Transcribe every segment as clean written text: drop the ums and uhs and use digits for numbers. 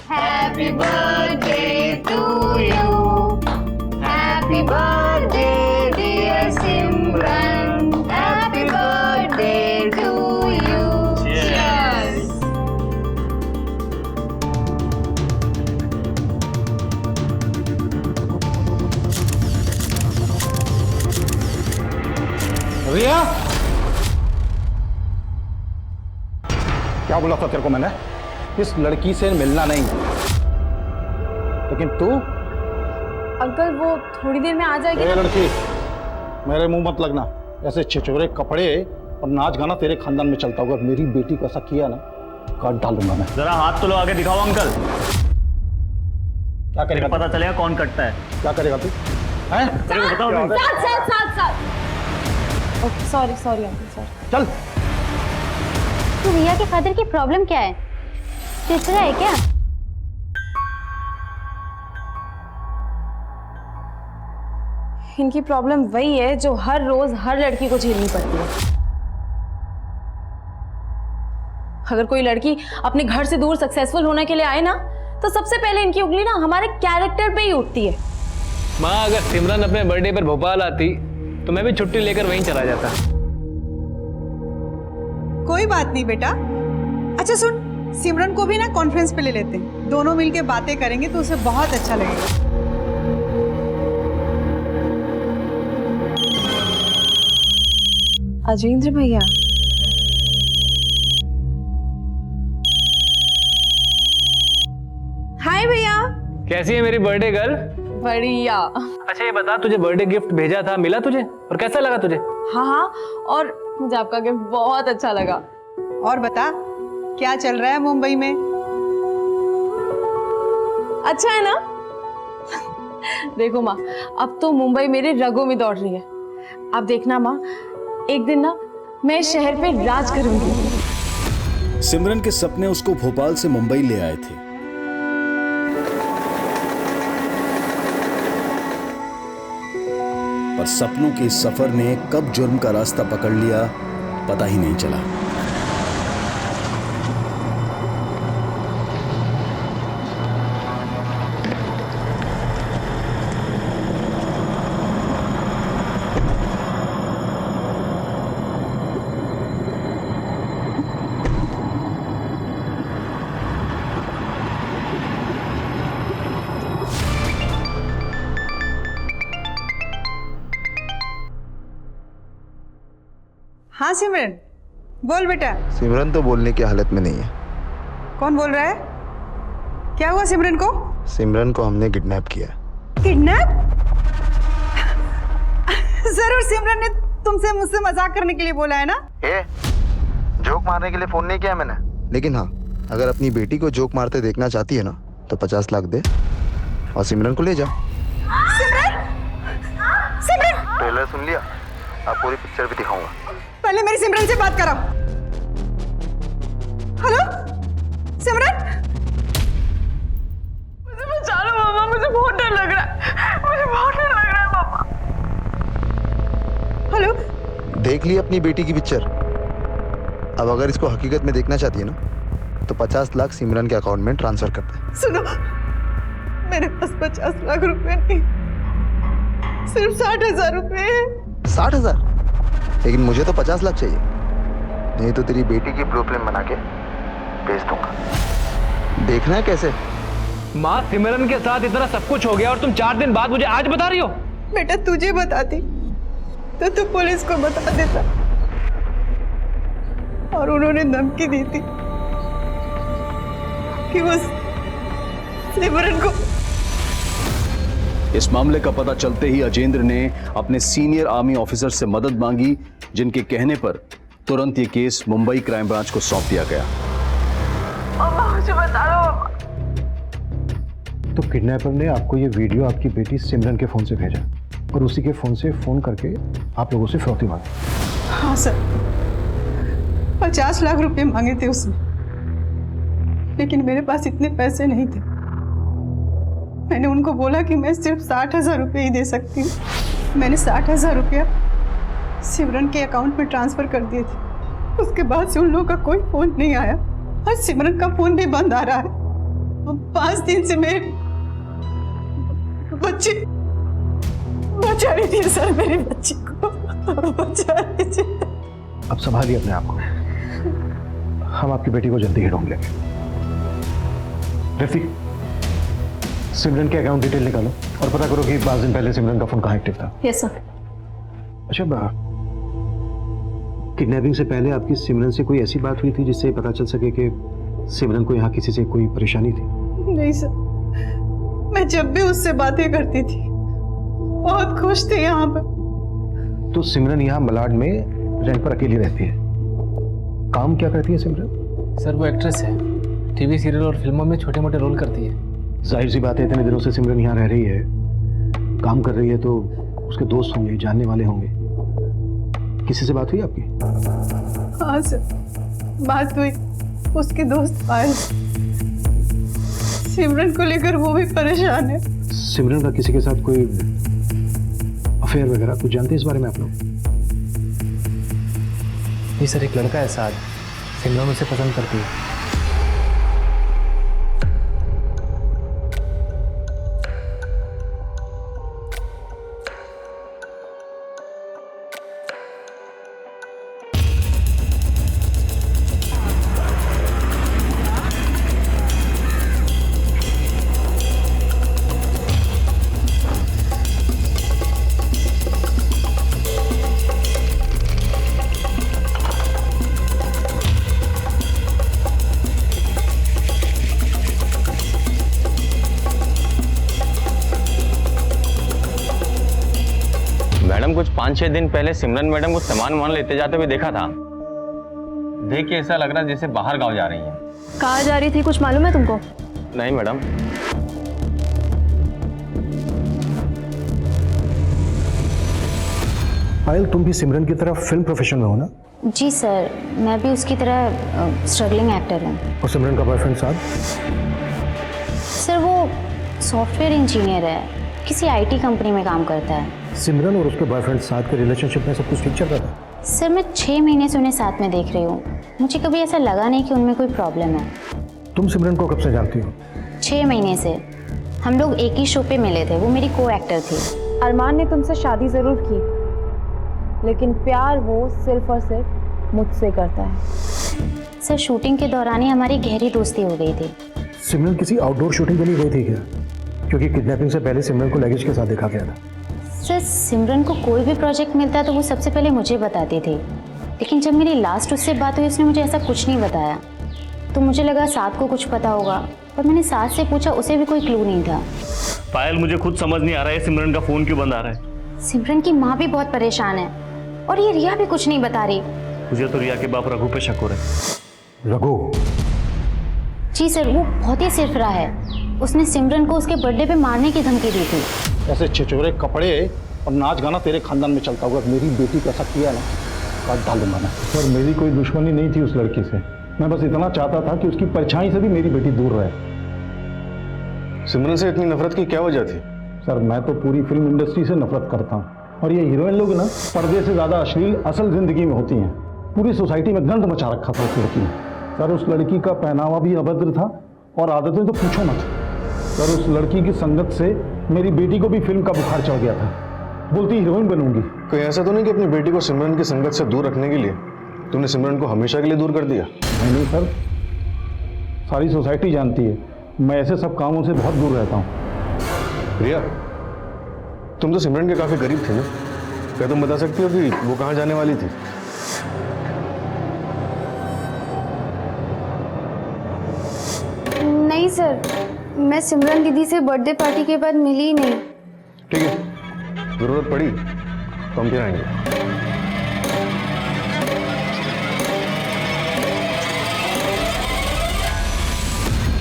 Happy birthday to you. Happy birthday dear Simran. Happy birthday to you. Cheers. रिया, क्या बोला था तेरे को मैंने? इस लड़की से मिलना नहीं। लेकिन तू? अंकल वो थोड़ी देर में आ जाएगी। ए लड़की, मेरे मुंह मत लगना। ऐसे छिछोरे कपड़े और नाच गाना तेरे खानदान में चलता होगा। मेरी बेटी को ऐसा किया ना, काट डालूंगा मैं। जरा हाथ तो लो, आगे दिखाओ अंकल। क्या करेगा? पता चलेगा कौन कटता है। क्या करेगा तू? हैं? बताओ तुम। Sorry sorry uncle sorry. चल। तो रिया के फादर की प्रॉब्लम क्या है? तीसरा है क्या? इनकी प्रॉब्लम वही है जो हर रोज हर लड़की को झेलनी पड़ती है। अगर कोई लड़की अपने घर से दूर सक्सेसफुल होने के लिए आए ना, तो सबसे पहले इनकी उंगली ना हमारे कैरेक्टर पे ही उठती है। माँ, अगर सिमरन अपने बर्थडे पर भोपाल आती तो मैं भी छुट्टी लेकर वहीं चला जाता। कोई बात नहीं बेटा। अच्छा सुन, सिमरन को भी ना कॉन्फ्रेंस पे ले लेते हैं, दोनों मिलके बातें करेंगे तो उसे बहुत अच्छा लगेगा। अजेंद्र भैया, हाय भैया। कैसी है मेरी बर्थडे गर्ल? बढ़िया। अच्छा ये बता, तुझे बर्थडे गिफ्ट भेजा था, मिला तुझे? और कैसा लगा तुझे? हाँ हाँ, और मुझे आपका गिफ्ट बहुत अच्छा लगा। और बता, क्या चल रहा है मुंबई में? अच्छा है ना? देखो माँ, अब तो मुंबई मेरे रगों में दौड़ रही है। अब देखना माँ, एक दिन ना मैं इस शहर पे राज करूंगी। सिमरन के सपने उसको भोपाल से मुंबई ले आए थे। पर सपनों के इस सफर ने कब जुर्म का रास्ता पकड़ लिया, पता ही नहीं चला। हाँ सिमरन, बोल बेटा। सिमरन तो बोलने की हालत में नहीं है। कौन बोल रहा है? क्या हुआ सिमरन को? सिमरन को हमने किडनैप किया। किडनैप? जरूर सिमरन ने तुमसे मुझसे मजाक करने के लिए बोला है ना? जोक मारने के लिए फोन नहीं किया मैंने। लेकिन हाँ, अगर अपनी बेटी को जोक मारते देखना चाहती है ना, तो 50 लाख दे और सिमरन को ले जा। सिमरन! सिमरन! ट्रेलर सुन लिया? आप पूरी पिक्चर भी दिखाऊंगा। पहले मेरी सिमरन से बात कराओ। हेलो सिमरन, मुझे बचा लो मामा, मुझे बहुत डर लग रहा है। मुझे बहुत डर लग रहा है मामा। हेलो। देख ली अपनी बेटी की पिक्चर। अब अगर इसको हकीकत में देखना चाहती है ना, तो 50 लाख सिमरन के अकाउंट में ट्रांसफर कर दे। सुनो, मेरे पास 50 लाख रुपए नहीं, सिर्फ 60,000 रुपए है। 60,000? लेकिन मुझे तो 50 लाख चाहिए, नहीं तो तेरी बेटी की ब्लूप्रिंट बना के भेज दूंगा। देखना है कैसे? माँ, सिमरन के साथ इतना सब कुछ हो गया और तुम 4 दिन बाद मुझे आज बता रही हो? बेटा तुझे बताती तो तू पुलिस को बता देता, और उन्होंने धमकी दी थी कि वो सिमरन को। इस मामले का पता चलते ही अजेंद्र ने अपने सीनियर आर्मी ऑफिसर से मदद मांगी, जिनके कहने पर तुरंत ये केस मुंबई क्राइम ब्रांच को सौंप दिया गया। मुझे बता लो। तो किडनैपर ने आपको ये वीडियो आपकी बेटी सिमरन के फोन से भेजा और उसी के फोन से फोन करके आप लोगों से फिरौती मांगी। हाँ सर, 50 लाख रुपए मांगे थे उसने, लेकिन मेरे पास इतने पैसे नहीं थे। मैंने उनको बोला कि मैं सिर्फ 60,000 रुपये ही दे सकती हूँ। मैंने 60,000 रुपया सिमरन के अकाउंट में ट्रांसफर कर दिए थे। उसके बाद से उन लोगों का कोई फोन नहीं आया और सिमरन का फोन भी बंद आ रहा है। 5 दिन से मेरे बच्चे बचा लीजिए सर, मेरे बच्चे को बचा लीजिए। अब संभालिए अपने आप को, हम आपकी बेटी को जल्दी ही ढूंढ लेंगे। रफीक, सिमरन के अकाउंट डिटेल निकालो और पता करो कि 5 दिन पहले सिमरन का फोन कहाँ एक्टिव था। Yes sir. अच्छा, किडनैपिंग से पहले आपकी सिमरन से कोई ऐसी बात हुई थी जिससे पता चल सके कि सिमरन को यहाँ किसी से कोई परेशानी थी? नहीं सर, मैं जब भी उससे बातें करती थी बहुत खुश थे यहाँ पर। तो सिमरन यहाँ मलाड में रेंट पर अकेली रहती है। काम क्या करती है सिमरन? सर वो एक्ट्रेस है, टीवी सीरियल और फिल्मों में छोटे मोटे रोल करती है। जाहिर सी बात है, इतने दिनों से सिमरन यहाँ रह रही है, काम कर रही है, तो उसके दोस्त होंगे, जानने वाले होंगे। किसी से बात हुई आपकी? हाँ सर, बात हुई। उसके दोस्त पायल, सिमरन को लेकर वो भी परेशान है। सिमरन का किसी के साथ कोई अफेयर वगैरह कुछ जानते हैं इस बारे में आप लोग? जी सर, एक लड़का है साथ, सिमरन उसे पसंद करती है। मैडम, कुछ 5-6 दिन पहले सिमरन मैडम को सामान लेते जाते हुए देखा था। देख के ऐसा लग रहा है जैसे बाहर गांव जा रही हैं। कहाँ जा रही थी, कुछ मालूम है तुमको? नहीं मैडम। पायल, तुम भी सिमरन की तरह फिल्म प्रोफेशन में हो ना? जी सर, मैं भी उसकी तरह स्ट्रगलिंग एक्टर हूँ। और सिमरन का बॉयफ्रेंड साथ? सर वो सॉफ्टवेयर इंजीनियर है, किसी आईटी कंपनी में काम करता है। सिमरन और उसके बॉयफ्रेंड साथ के रिलेशनशिप में सब कुछ ठीक चल रहा था? सर मैं 6 महीने से उन्हें साथ में देख रही हूँ, मुझे कभी ऐसा लगा नहीं कि उनमें कोई प्रॉब्लम है। तुम सिमरन को कब से जानती हो? 6 महीने से। हम लोग एक ही शो पे मिले थे, वो मेरी को एक्टर थी। अरमान ने तुमसे शादी जरूर की, लेकिन प्यार वो सिर्फ और सिर्फ मुझसे करता है। सर शूटिंग के दौरान ही हमारी गहरी दोस्ती हो गई थी। सिमरन किसी आउटडोर शूटिंग के लिए गई थी क्या? क्योंकि किडनैपिंग से पहले सिमरन को लगेज के साथ देखा गया था। सर सिमरन को कोई भी प्रोजेक्ट मिलता तो वो सबसे पहले मुझे बताती थी, लेकिन जब मेरी लास्ट उससे बात हुई उसने मुझे ऐसा कुछ नहीं बताया। तो मुझे लगा साथ को कुछ पता होगा, पर मैंने साथ से पूछा, उसे भी कोई क्लू नहीं था। पायल, मुझे खुद समझ नहीं आ रहा है सिमरन का फोन क्यों बंद आ रहा है। सिमरन की माँ भी बहुत परेशान है और ये रिया भी कुछ नहीं बता रही। मुझे तो रिया के बाप रघु पे शक हो रहा है। रघु? जी सर, वो बहुत ही सिरफिरा है। उसने सिमरन को उसके बर्थडे पे मारने की धमकी दी थी। ऐसे छिछोरे कपड़े और नाच गाना तेरे खानदान में चलता होगा। मेरी बेटी को ऐसा किया ना, काट डालूंगा मैं। सर मेरी कोई दुश्मनी नहीं थी उस लड़की से, मैं बस इतना चाहता था कि उसकी परछाई से भी मेरी बेटी दूर रहे। सिमरन से इतनी नफरत की क्या वजह थी? सर मैं तो पूरी फिल्म इंडस्ट्री से नफरत करता हूँ, और ये हीरोइन लोग ना पर्दे से ज़्यादा अश्लील असल जिंदगी में होती हैं। पूरी सोसाइटी में गंद मचा रखा था उस लड़की ने। सर उस लड़की का पहनावा भी अभद्र था और आदतें तो पूछो मत। सर उस लड़की की संगत से मेरी बेटी को भी फिल्म का बुखार चढ़ गया था, बोलती हीरोइन बनूंगी। कहीं ऐसा तो नहीं कि अपनी बेटी को सिमरन की संगत से दूर रखने के लिए तुमने सिमरन को हमेशा के लिए दूर कर दिया? नहीं सर, सारी सोसाइटी जानती है मैं ऐसे सब कामों से बहुत दूर रहता हूँ। रिया, तुम तो सिमरन के काफी करीब थे ना, क्या तुम बता सकती हो कि वो कहाँ जाने वाली थी? नहीं सर, मैं सिमरन दीदी से बर्थडे पार्टी के बाद मिली ही नहीं। ठीक है, जरूरत पड़ी तो हम फिर आएंगे।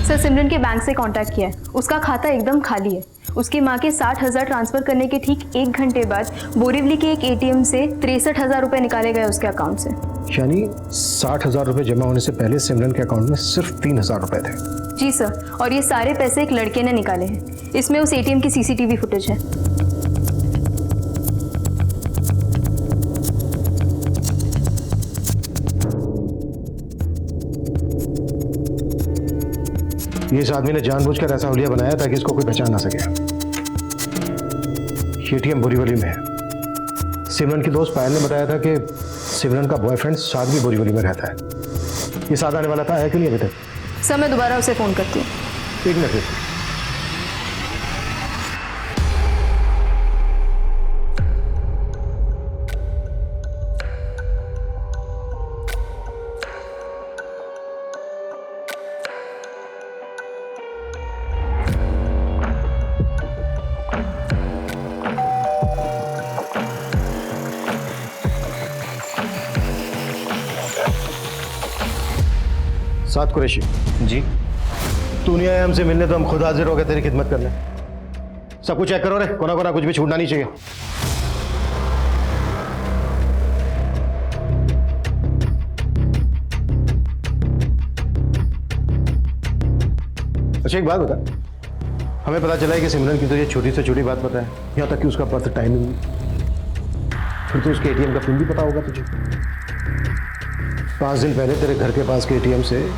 सर सिमरन के बैंक से कांटेक्ट किया है, उसका खाता एकदम खाली है। उसकी माँ के 60,000 ट्रांसफर करने के ठीक 1 घंटे बाद बोरीवली के एक एटीएम से 63,000 रुपए निकाले गए उसके अकाउंट से। यानी 60,000 रुपए जमा होने से पहले सिमरन के अकाउंट में सिर्फ 3,000 रुपए थे। जी सर, और ये सारे पैसे एक लड़के ने निकाले हैं। इसमें उस एटीएम की सीसीटीवी फुटेज है। ये इस आदमी ने जानबूझकर ऐसा हुलिया बनाया ताकि इसको कोई पहचान ना सके। एटीएम बोरीवली में है। सिमरन की दोस्त पायल ने बताया था कि सिमरन का बॉयफ्रेंड साद भी बोरीवली में रहता है। ये साद आने वाला था, है कि नहीं अभी तक? सर मैं दोबारा उसे फ़ोन करती हूँ। एक मिनट। साद कुरैशी जी। तू नहीं आया हमसे मिलने तो हम खुद हाजिर हो गए तेरी खिदमत करने। सब कुछ चेक करो रे, कोना कोना कुछ भी छूटना नहीं चाहिए। अच्छा एक बात बता, हमें पता चला है कि सिमरन की तो ये छोटी से छोटी बात पता है, यहाँ तक कि उसका बर्थ टाइमिंग भी। फिर तो उसके एटीएम का पिन भी पता होगा तुझे। 5 दिन पहले तेरे घर के पास के एटीएम से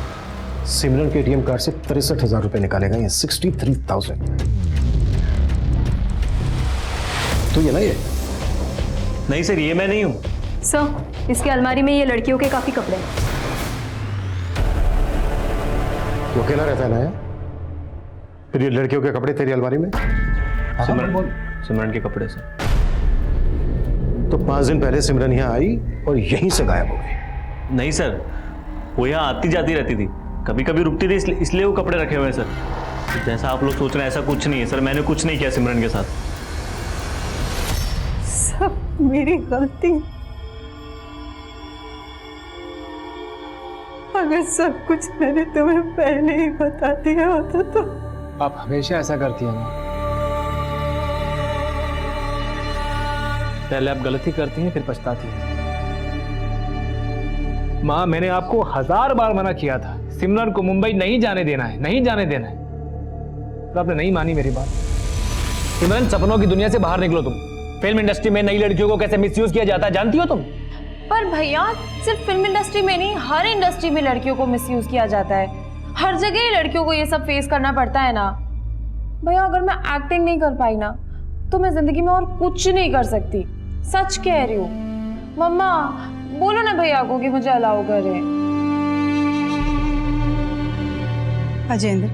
सिमरन के एटीएम कार्ड से 63,000 रुपए निकाले गए हैं। 63,000। तो ये ना ये नहीं सर, ये मैं नहीं हूँ। सर इसकी अलमारी में ये लड़कियों के काफ़ी कपड़े हैं। वो अकेला रहता है ना यार? फिर ये लड़कियों के कपड़े तेरी अलमारी में? सिमरन के कपड़े सर। तो 5 दिन पहले सिमरन यहाँ आई और यहीं से गायब हो गई। नहीं सर, वो यहाँ आती जाती रहती थी, कभी कभी रुकती थी, इसलिए वो कपड़े रखे हुए हैं सर। जैसा आप लोग सोच रहे हैं ऐसा कुछ नहीं है सर, मैंने कुछ नहीं किया सिमरन के साथ। सब मेरी गलती। अगर सब कुछ मैंने तुम्हें पहले ही बता दिया होता तो। आप हमेशा ऐसा करती हैं ना। पहले आप गलती करती हैं फिर पछताती हैं। माँ मैंने आपको 1000 बार मना किया था, सिमरन को मुंबई नहीं जाने देना है, नहीं जाने देना है, तो आपने नहीं मानी मेरी बात। सिमरन सपनों की दुनिया से बाहर निकलो तुम। फिल्म इंडस्ट्री में नई लड़कियों को कैसे मिसयूज किया जाता है जानती हो तुम? पर भैया सिर्फ फिल्म इंडस्ट्री में नहीं, हर इंडस्ट्री में लड़कियों को मिसयूज किया जाता है। हर जगह ही लड़कियों को ये सब फेस करना पड़ता है ना। भैया अगर मैं एक्टिंग नहीं कर पाई ना तो मैं जिंदगी में और कुछ नहीं कर सकती। सच कह रही हूँ। मम्मा बोलो ना भैया को कि मुझे अलाउ करे। अजेंद्र,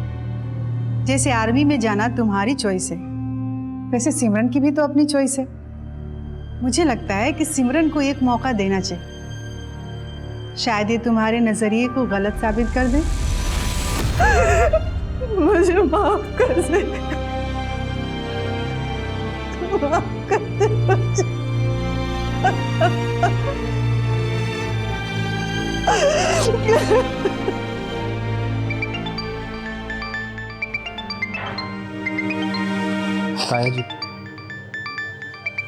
जैसे आर्मी में जाना तुम्हारी चॉइस है, वैसे सिमरन की भी तो अपनी चॉइस है। मुझे लगता है कि सिमरन को एक मौका देना चाहिए। शायद ये तुम्हारे नजरिए को गलत साबित कर दे। मुझे माफ कर दे। माफ कर दे मुझे। ताया जी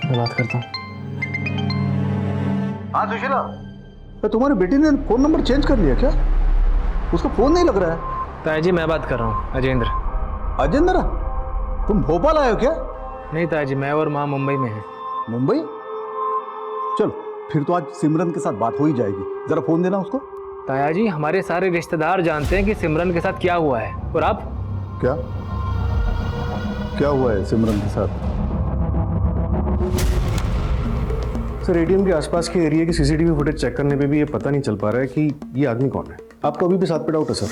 मैं बात करता हूँ। हाँ सुशीला, तुम्हारी बेटी ने फोन नंबर चेंज कर लिया क्या? उसका फोन नहीं लग रहा है। ताया जी मैं बात कर रहा हूँ अजेंद्र। अजेंद्र, तुम भोपाल आए हो क्या? नहीं ताया जी, मैं और माँ मुंबई में हैं। मुंबई? चलो फिर तो आज सिमरन के साथ बात हो ही जाएगी। जरा फोन देना उसको। ताया जी हमारे सारे रिश्तेदार जानते हैं कि सिमरन के साथ क्या हुआ है, और आप? क्या क्या हुआ है सिमरन के साथ? सर एटीएम के आसपास के एरिया की सीसीटीवी फुटेज चेक करने पे भी ये पता नहीं चल पा रहा है कि ये आदमी कौन है। आपको अभी भी साथ पे डाउट है सर?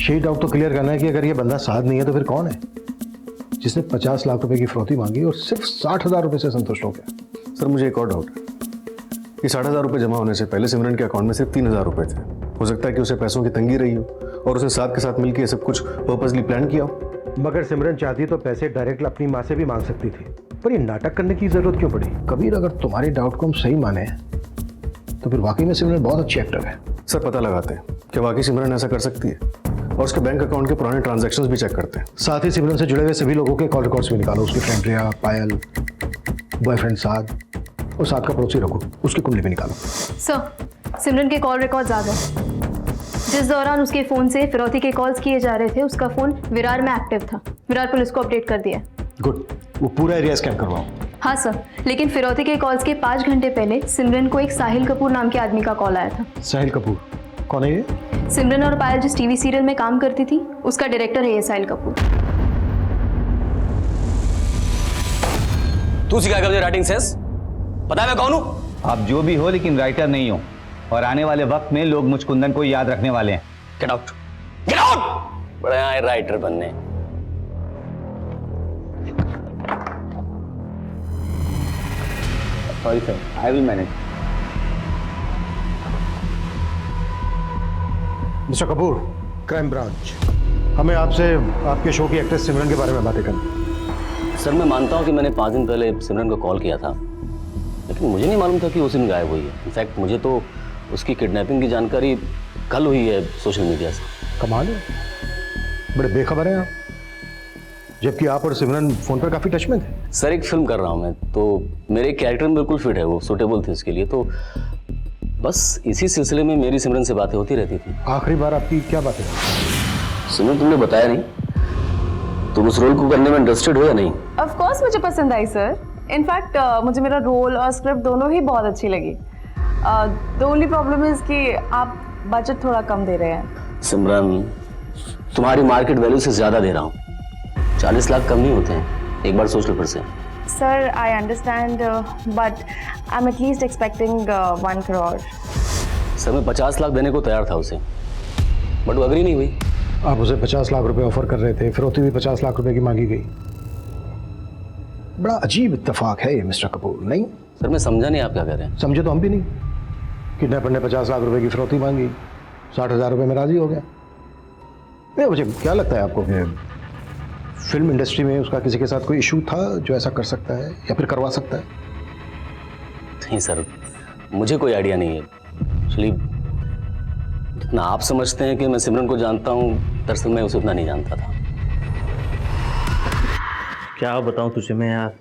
ये डाउट तो क्लियर करना है कि अगर ये बंदा साथ नहीं है तो फिर कौन है जिसने 50 लाख रुपए की फिरौती मांगी और सिर्फ 60,000 रुपए से संतुष्ट हो गया। सर मुझे एक और डाउट है कि 60,000 रुपए जमा होने से पहले सिमरन के अकाउंट में सिर्फ 3,000 रुपए थे। हो सकता है कि उसे पैसों की तंगी रही हो और उसने साथ के साथ मिलकर ये सब कुछ पर्पसली प्लान किया हो। मगर सिमरन चाहती तो पैसे डायरेक्ट अपनी माँ से भी मांग सकती थी, पर ये नाटक करने की जरूरत क्यों पड़ी? कबीर, अगर तुम्हारी डाउट को हम सही माने तो फिर वाकई में सिमरन बहुत अच्छी एक्टर है। सर पता लगाते हैं कि वाकई सिमरन ऐसा कर सकती है और उसके बैंक अकाउंट के पुराने ट्रांजैक्शंस भी चेक करते हैं। साथ ही सिमरन से जुड़े हुए सभी लोगों के कॉल रिकॉर्ड्स भी निकालो। उसकी फ्रेंड रिया, पायल, बॉयफ्रेंड साद और साथ का पड़ोसी रघु, उसकी कुंडली भी निकालो। सर सिमरन के कॉल रिकॉर्ड्स आ गए। जिस दौरान उसके फ़ोन से फिरौती के कॉल्स किए जा रहे थे उसका फ़ोन विरार में एक्टिव था। विरार पुलिस को अपडेट कर दिया। गुड, वो पूरा एरिया स्कैन करवाओ। हाँ सर, लेकिन फिरौती के कॉल्स के 5 घंटे पहले सिमरन को एक साहिल कपूर नाम के आदमी का कॉल आया था। साहिल कपूर कौन है ये? सिमरन और पायल जिस टीवी सीरियल में काम करती थी उसका डायरेक्टर है ये साहिल कपूर। तू सिखाएगा मुझे राइटिंग सेंस? पता है मैं कौन हूं? आप जो भी हो लेकिन राइटर नहीं हो, और आने वाले वक्त में लोग मुझ कुंदन को याद रखने वाले हैं। Get out, get out! बड़े आए राइटर बनने। Sorry sir, I will manage. Mister Kapoor, crime branch, हमें आपसे आपके शो की एक्ट्रेस सिमरन के बारे में बातें करनी। सर मैं मानता हूं कि मैंने 5 दिन पहले सिमरन को कॉल किया था, लेकिन मुझे नहीं मालूम था कि उस दिन गायब हुई है। इनफैक्ट मुझे तो उसकी किडनैपिंग की जानकारी कल हुई है सोशल मीडिया से। कमाल है, बड़े बेखबर हैं आप, जबकि आप और सिमरन फोन पर काफी टच में थे। सर एक फिल्म कर रहा हूं मैं, तो मेरे कैरेक्टर में बिल्कुल फिट है, वो सूटेबल थी उसके लिए, तो बस इसी सिलसिले में मेरी सिमरन से बातें होती रहती थी। आखिरी बार आपकी क्या बातें? सिमरन तुमने बताया नहीं, तुम उस रोल को करने में इंटरेस्टेड हो या नहीं? ऑफ कोर्स मुझे पसंद आई सर। इनफैक्ट मुझे मेरा रोल और स्क्रिप्ट दोनों ही बहुत अच्छी लगी। द ओनली प्रॉब्लम इज कि आप बजट थोड़ा कम दे रहे हैं। सिमरन तुम्हारी मार्केट वैल्यू से ज्यादा दे रहा हूँ, 40 लाख कम नहीं होते हैं, एक बार सोच लो फिर से। Sir I understand but I am at least expecting 1 crore. Sir मैं 50 लाख देने को तैयार था उसे, बट वो अग्री नहीं हुई। आप उसे 50 लाख रुपए ऑफर कर रहे थे, फिरौती भी 50 लाख रुपए की मांगी गई। बड़ा अजीब इत्तेफाक है ये मिस्टर कपूर, नहीं? सर मैं समझा नहीं आप क्या कह रहे हैं। समझे तो हम भी नहीं। किडनैपर ने 50 लाख रुपए की फिरौती मांगी, 60,000 रुपए में राजी हो गया। नहीं, मुझे क्या लगता है आपको कि फिल्म इंडस्ट्री में उसका किसी के साथ कोई इशू था जो ऐसा कर सकता है या फिर करवा सकता है? नहीं सर, मुझे कोई आइडिया नहीं है। एक्चुअली जितना आप समझते हैं कि मैं सिमरन को जानता हूँ, दरअसल मैं उसे उतना नहीं जानता था। क्या बताऊं तुझे मैं यार,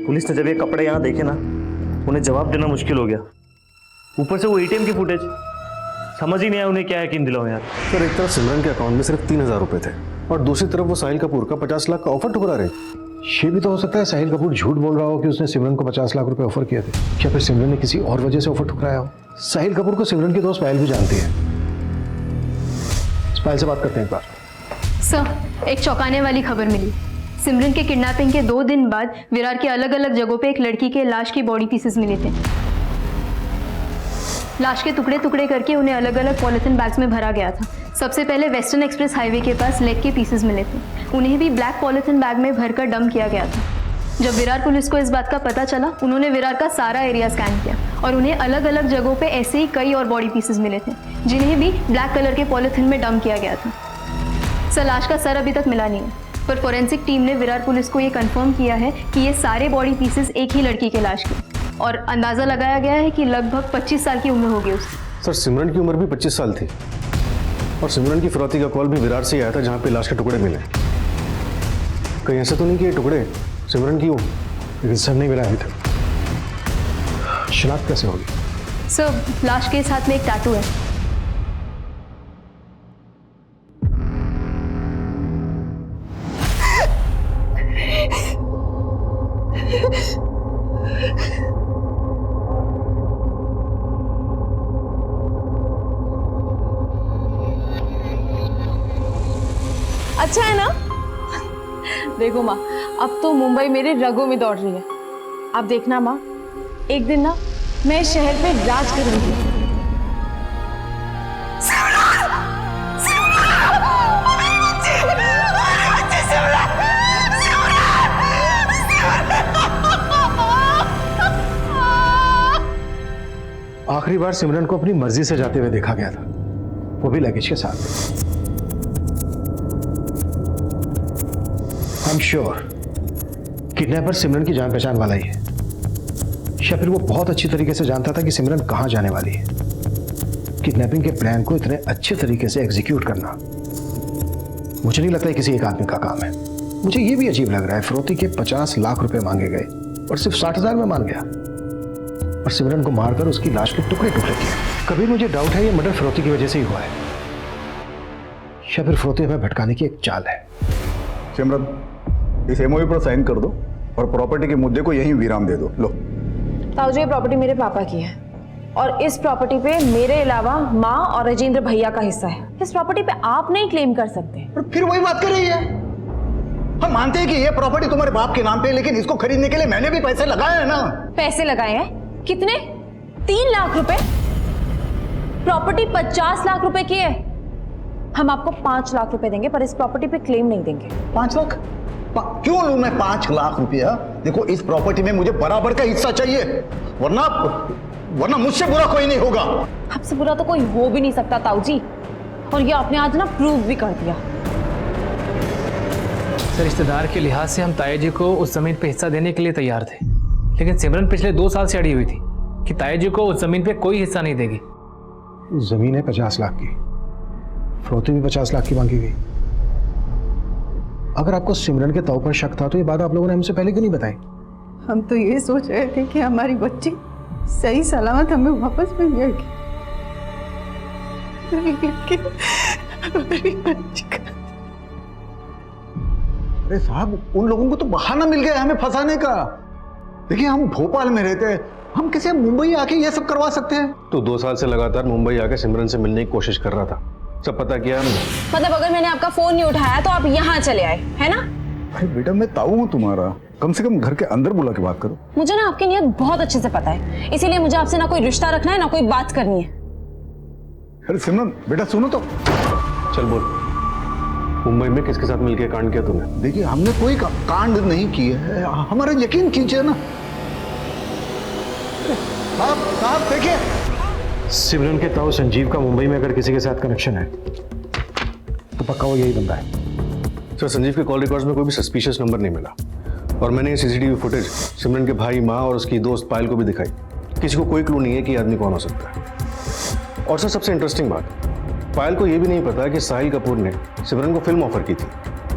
पुलिस ने जब ये कपड़े यहाँ देखे ना, उन्हें जवाब देना मुश्किल हो गया। ऊपर से वो एटीएम की फुटेज, समझ ही नहीं आया उन्हें क्या यकीन दिलाऊं यार। सर एक तरफ सिमरन के अकाउंट में सिर्फ 3,000 रुपए थे और दूसरी तरफ वो साहिल कपूर का 50 लाख का ऑफर ठुकरा रहे। ये भी तो हो सकता है साहिल कपूर झूठ बोल रहा हो कि उसने सिमरन को 50 लाख रुपए ऑफर किए थे, या फिर सिमरन ने किसी और वजह से ऑफर ठुकराया हो। साहिल कपूर को सिमरन की दोस्त पायल भी जानती है। पायल से बात करते हैं एक बार। सर एक चौंकाने वाली खबर मिली। सिमरन के किडनैपिंग के 2 दिन बाद विरार के अलग अलग जगहों पे एक लड़की के लाश की बॉडी पीसेस मिले थे। लाश के टुकड़े टुकड़े करके उन्हें अलग अलग पॉलिथीन बैग्स में भरा गया था। सबसे पहले वेस्टर्न एक्सप्रेस हाईवे के पास लेग के पीसेस मिले थे, उन्हें भी ब्लैक पॉलिथीन बैग में भरकर डंप किया गया था। जब विरार पुलिस को इस बात का पता चला, उन्होंने विरार का सारा एरिया स्कैन किया और उन्हें अलग अलग जगहों पे ऐसे ही कई और बॉडी पीसेस मिले थे, जिन्हें भी ब्लैक कलर के पॉलिथीन में डंप किया गया था। सर लाश का सर अभी तक मिला नहीं है, पर फोरेंसिक टीम ने विरार पुलिस को ये कंफर्म किया है कि ये सारे बॉडी पीसेस एक ही लड़की के लाश के, और अंदाजा लगाया गया है कि लगभग 25 साल की उम्र होगी उसकी। सर सिमरन की उम्र भी 25 साल थी और सिमरन की फिरौती का कॉल भी विरार से ही आया था, जहाँ पे लाश के टुकड़े मिले। कहीं ऐसा तो नहीं कि ये टुकड़े सिमरन की हो, लेकिन सर नहीं मिला अभी तक। शिनाख्त कैसे होगी? सर लाश के साथ में एक टैटू है। अच्छा है ना? देखो माँ, अब तो मुंबई मेरे रगों में दौड़ रही है। अब देखना माँ, एक दिन ना मैं इस शहर पे राज करूंगी। आखिरी बार सिमरन को अपनी मर्जी से जाते हुए देखा गया था, वो भी लगेज के साथ। आई एम श्योर किडनैपर सिमरन की जान पहचान वाला ही है, या फिर वो बहुत अच्छी तरीके से जानता था कि सिमरन कहां जाने वाली है। किडनैपिंग के प्लान को इतने अच्छे तरीके से एग्जीक्यूट करना मुझे नहीं लगता है किसी एक आदमी का काम है। मुझे ये भी अजीब लग रहा है, फिरौती के 50 लाख रुपए मांगे गए और सिर्फ 60,000 में मान गया, और सिमरन को मारकर उसकी लाश के टुकड़े टुकड़े किए। कभी मुझे डाउट है ये मर्डर फिरौती की वजह से ही हुआ है, या फिर फिरौती हमें भटकाने की एक चाल है। सिमरन, इस एमओयू पर साइन कर दो और प्रॉपर्टी के मुद्दे को यहीं विराम दे दो। लो ताऊ जी, ये प्रॉपर्टी मेरे पापा की है, और इस प्रॉपर्टी पे मेरे अलावा माँ और राजेंद्र भैया का हिस्सा है। इस प्रॉपर्टी पे आप नहीं क्लेम कर सकते। और फिर वही बात कर रही है। हम मानते हैं कि ये प्रॉपर्टी तुम्हारे बाप के नाम पे है, लेकिन इसको खरीदने के लिए मैंने भी पैसे लगाए हैं ना। पैसे लगाए हैं? कितने? 3 लाख रुपए। प्रॉपर्टी 50 लाख रुपए की है। हम आपको 5 लाख रुपए देंगे, पर इस प्रॉपर्टी पे क्लेम नहीं देंगे। 5 लाख? क्यों लूं मैं 5 लाख रुपया? देखो, इस प्रॉपर्टी में मुझे बराबर का हिस्सा चाहिए, वरना मुझसे बुरा कोई नहीं होगा। आपसे बुरा तो कोई हो भी नहीं सकता ताऊ जी, और ये आपने आज ना प्रूव भी कर दिया। सर, रिश्तेदार के लिहाज से हम ताया जी को उस जमीन पे हिस्सा देने के लिए तैयार थे, लेकिन सिमरन पिछले 2 साल से अड़ी हुई थी कि ताया जी को उस जमीन पे कोई हिस्सा नहीं देगी। जमीन है 50 लाख की, फिरौती भी 50 लाख की मांगी गई। अगर आपको सिमरन के ताऊ पर शक था तो ये बात आप लोगों ने हमसे पहले क्यों नहीं बताई? हम तो ये सोच रहे थे कि हमारी बच्ची सही सलामत हमें वापस मिल जाएगी, लेकिन हमारी बच्ची का... अरे साहब, उन लोगों को तो बहाना मिल गया हमें फंसाने का। देखिए, हम भोपाल में रहते हैं, हम कैसे मुंबई आके ये सब करवा सकते हैं? तो 2 साल से लगातार मुंबई आके सिमरन से मिलने की कोशिश कर रहा था, सब पता किया हमने। मतलब अगर मैंने आपका फोन नहीं उठाया तो आप यहाँ चले आए, है ना? अरे बेटा, मैं ताऊ हूँ तुम्हारा, कम से कम घर के अंदर बुला के बात करो। मुझे ना आपकी नीयत बहुत अच्छे से पता है, इसीलिए मुझे आपसे ना कोई रिश्ता रखना है ना कोई बात करनी है। अरे सिमरन बेटा, सुनो तो। चल बोल, मुंबई में किसके साथ मिलके कांड किया तुमने? देखिए, हमने कोई कांड नहीं किया है, हमारा यकीन कीजिए ना। साहब देखिए, सिमरन के ताऊ संजीव का मुंबई में अगर किसी के साथ कनेक्शन है तो पक्का वो यही बंदा है। सर, संजीव के कॉल रिकॉर्ड्स में कोई भी सस्पिशियस नंबर नहीं मिला, और मैंने ये सीसीटीवी फुटेज सिमरन के भाई, माँ और उसकी दोस्त पायल को भी दिखाई। किसी को कोई क्लू नहीं है कि आदमी कौन हो सकता है। और सर, सबसे इंटरेस्टिंग बात, पायल को यह भी नहीं पता कि साहिल कपूर ने सिमरन को फिल्म ऑफर की थी।